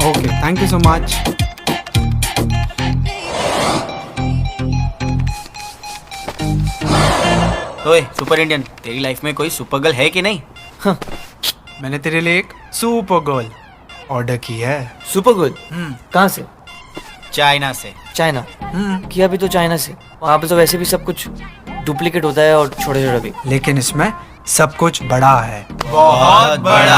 Okay, thank you so much. ओए super Indian, तेरी life में कोई सुपर गर्ल है कि नहीं? मैंने तेरे लिए एक सुपर गर्ल ऑर्डर की है। Super good? कहाँ से? चाइना से। चाइना? किया भी तो चाइना से। वहाँ पे तो वैसे भी सब कुछ डुप्लीकेट होता है और छोटे छोटे भी। लेकिन इसमें सब कुछ बड़ा है। बहुत बड़ा।